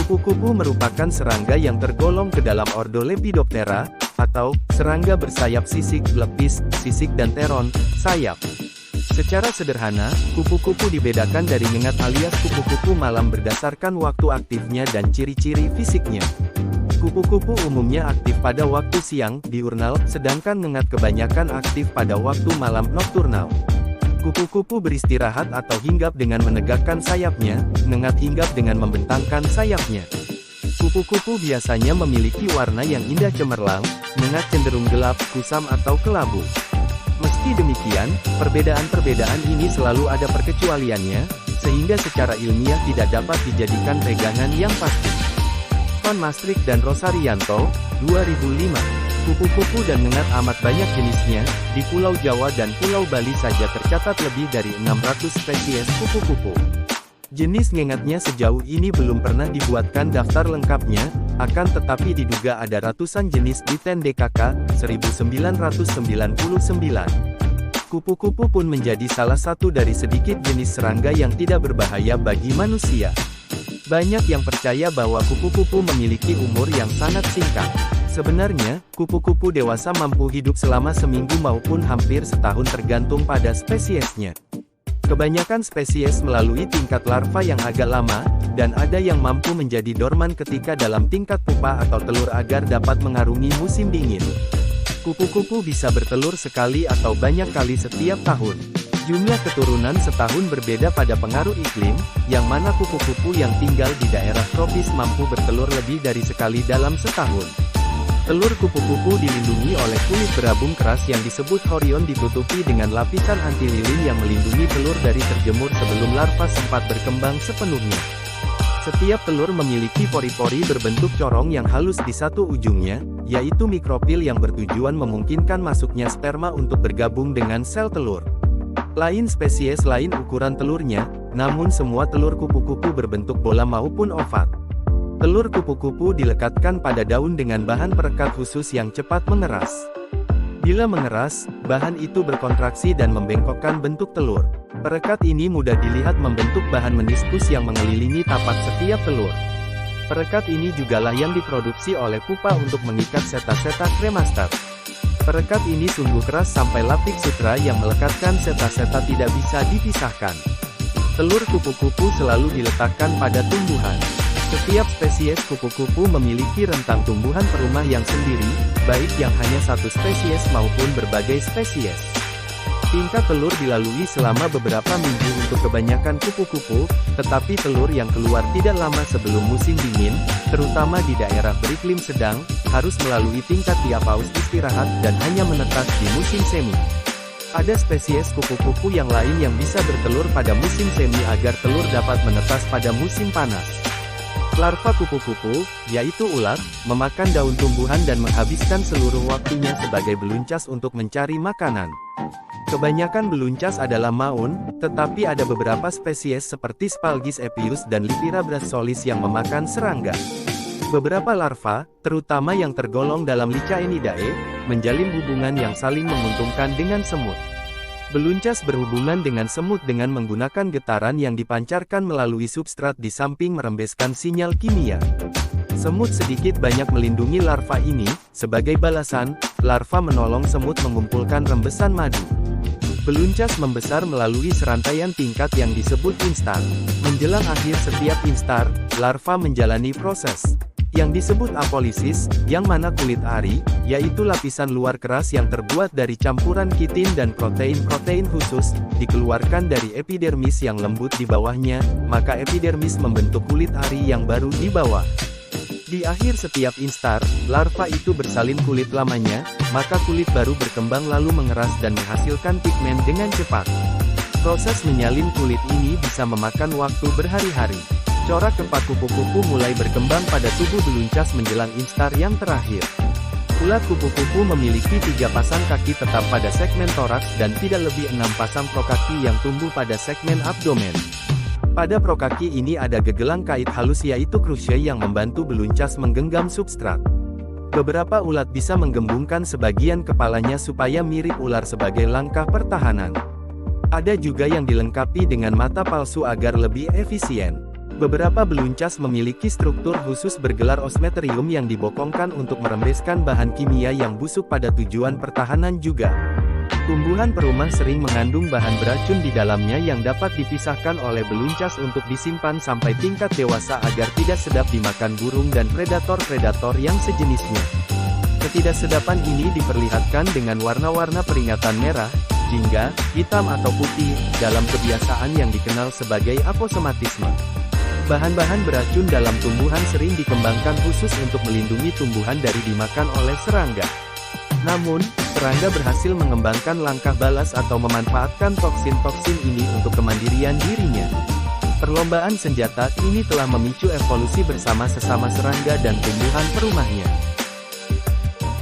Kupu-kupu merupakan serangga yang tergolong ke dalam ordo Lepidoptera, atau serangga bersayap sisik, lepis, sisik dan teron, sayap. Secara sederhana, kupu-kupu dibedakan dari ngengat alias kupu-kupu malam berdasarkan waktu aktifnya dan ciri-ciri fisiknya. Kupu-kupu umumnya aktif pada waktu siang, diurnal, sedangkan ngengat kebanyakan aktif pada waktu malam, nokturnal. Kupu-kupu beristirahat atau hinggap dengan menegakkan sayapnya, ngengat hinggap dengan membentangkan sayapnya. Kupu-kupu biasanya memiliki warna yang indah cemerlang, ngengat cenderung gelap, kusam atau kelabu. Meski demikian, perbedaan-perbedaan ini selalu ada perkecualiannya, sehingga secara ilmiah tidak dapat dijadikan pegangan yang pasti. Van Maastricht dan Rosarianto, 2005. Kupu-kupu dan ngengat amat banyak jenisnya, di Pulau Jawa dan Pulau Bali saja tercatat lebih dari 600 spesies kupu-kupu. Jenis ngengatnya sejauh ini belum pernah dibuatkan daftar lengkapnya, akan tetapi diduga ada ratusan jenis di TNDKK, 1999. Kupu-kupu pun menjadi salah satu dari sedikit jenis serangga yang tidak berbahaya bagi manusia. Banyak yang percaya bahwa kupu-kupu memiliki umur yang sangat singkat. Sebenarnya, kupu-kupu dewasa mampu hidup selama seminggu maupun hampir setahun tergantung pada spesiesnya. Kebanyakan spesies melalui tingkat larva yang agak lama, dan ada yang mampu menjadi dorman ketika dalam tingkat pupa atau telur agar dapat mengarungi musim dingin. Kupu-kupu bisa bertelur sekali atau banyak kali setiap tahun. Jumlah keturunan setahun berbeda pada pengaruh iklim, yang mana kupu-kupu yang tinggal di daerah tropis mampu bertelur lebih dari sekali dalam setahun. Telur kupu-kupu dilindungi oleh kulit berabung keras yang disebut chorion ditutupi dengan lapisan anti-lilin yang melindungi telur dari terjemur sebelum larva sempat berkembang sepenuhnya. Setiap telur memiliki pori-pori berbentuk corong yang halus di satu ujungnya, yaitu mikropil yang bertujuan memungkinkan masuknya sperma untuk bergabung dengan sel telur. Lain spesies lain ukuran telurnya, namun semua telur kupu-kupu berbentuk bola maupun oval. Telur kupu-kupu dilekatkan pada daun dengan bahan perekat khusus yang cepat mengeras. Bila mengeras, bahan itu berkontraksi dan membengkokkan bentuk telur. Perekat ini mudah dilihat membentuk bahan meniskus yang mengelilingi tapak setiap telur. Perekat ini jugalah yang diproduksi oleh pupa untuk mengikat seta-seta kremastat. Perekat ini sungguh keras sampai lapik sutra yang melekatkan seta-seta tidak bisa dipisahkan. Telur kupu-kupu selalu diletakkan pada tumbuhan. Setiap spesies kupu-kupu memiliki rentang tumbuhan perumah yang sendiri, baik yang hanya satu spesies maupun berbagai spesies. Tingkat telur dilalui selama beberapa minggu untuk kebanyakan kupu-kupu, tetapi telur yang keluar tidak lama sebelum musim dingin, terutama di daerah beriklim sedang, harus melalui tingkat diapaus istirahat dan hanya menetas di musim semi. Ada spesies kupu-kupu yang lain yang bisa bertelur pada musim semi agar telur dapat menetas pada musim panas. Larva kupu-kupu, yaitu ulat, memakan daun tumbuhan dan menghabiskan seluruh waktunya sebagai beluncas untuk mencari makanan. Kebanyakan beluncas adalah maun, tetapi ada beberapa spesies seperti Spalgis epius dan Lipira brassolis yang memakan serangga. Beberapa larva, terutama yang tergolong dalam Lycaenidae, menjalin hubungan yang saling menguntungkan dengan semut. Beluncas berhubungan dengan semut dengan menggunakan getaran yang dipancarkan melalui substrat di samping merembeskan sinyal kimia. Semut sedikit banyak melindungi larva ini, sebagai balasan, larva menolong semut mengumpulkan rembesan madu. Beluncas membesar melalui serantaian tingkat yang disebut instar. Menjelang akhir setiap instar, larva menjalani proses yang disebut apolisis, yang mana kulit ari, yaitu lapisan luar keras yang terbuat dari campuran kitin dan protein-protein khusus, dikeluarkan dari epidermis yang lembut di bawahnya, maka epidermis membentuk kulit ari yang baru di bawah. Di akhir setiap instar, larva itu bersalin kulit lamanya, maka kulit baru berkembang lalu mengeras dan menghasilkan pigmen dengan cepat. Proses menyalin kulit ini bisa memakan waktu berhari-hari. Corak kepak kupu-kupu mulai berkembang pada tubuh beluncas menjelang instar yang terakhir. Ulat kupu-kupu memiliki 3 pasang kaki tetap pada segmen toraks dan tidak lebih 6 pasang prokaki yang tumbuh pada segmen abdomen. Pada prokaki ini ada gegelang kait halus yaitu crochet yang membantu beluncas menggenggam substrat. Beberapa ulat bisa menggembungkan sebagian kepalanya supaya mirip ular sebagai langkah pertahanan. Ada juga yang dilengkapi dengan mata palsu agar lebih efisien. Beberapa beluncas memiliki struktur khusus bergelar osmeterium yang dibokongkan untuk merembeskan bahan kimia yang busuk pada tujuan pertahanan juga. Tumbuhan perumah sering mengandung bahan beracun di dalamnya yang dapat dipisahkan oleh beluncas untuk disimpan sampai tingkat dewasa agar tidak sedap dimakan burung dan predator-predator yang sejenisnya. Ketidaksedapan ini diperlihatkan dengan warna-warna peringatan merah, jingga, hitam atau putih, dalam kebiasaan yang dikenal sebagai aposematisme. Bahan-bahan beracun dalam tumbuhan sering dikembangkan khusus untuk melindungi tumbuhan dari dimakan oleh serangga. Namun, serangga berhasil mengembangkan langkah balas atau memanfaatkan toksin-toksin ini untuk kemandirian dirinya. Perlombaan senjata ini telah memicu evolusi bersama sesama serangga dan tumbuhan perumahnya.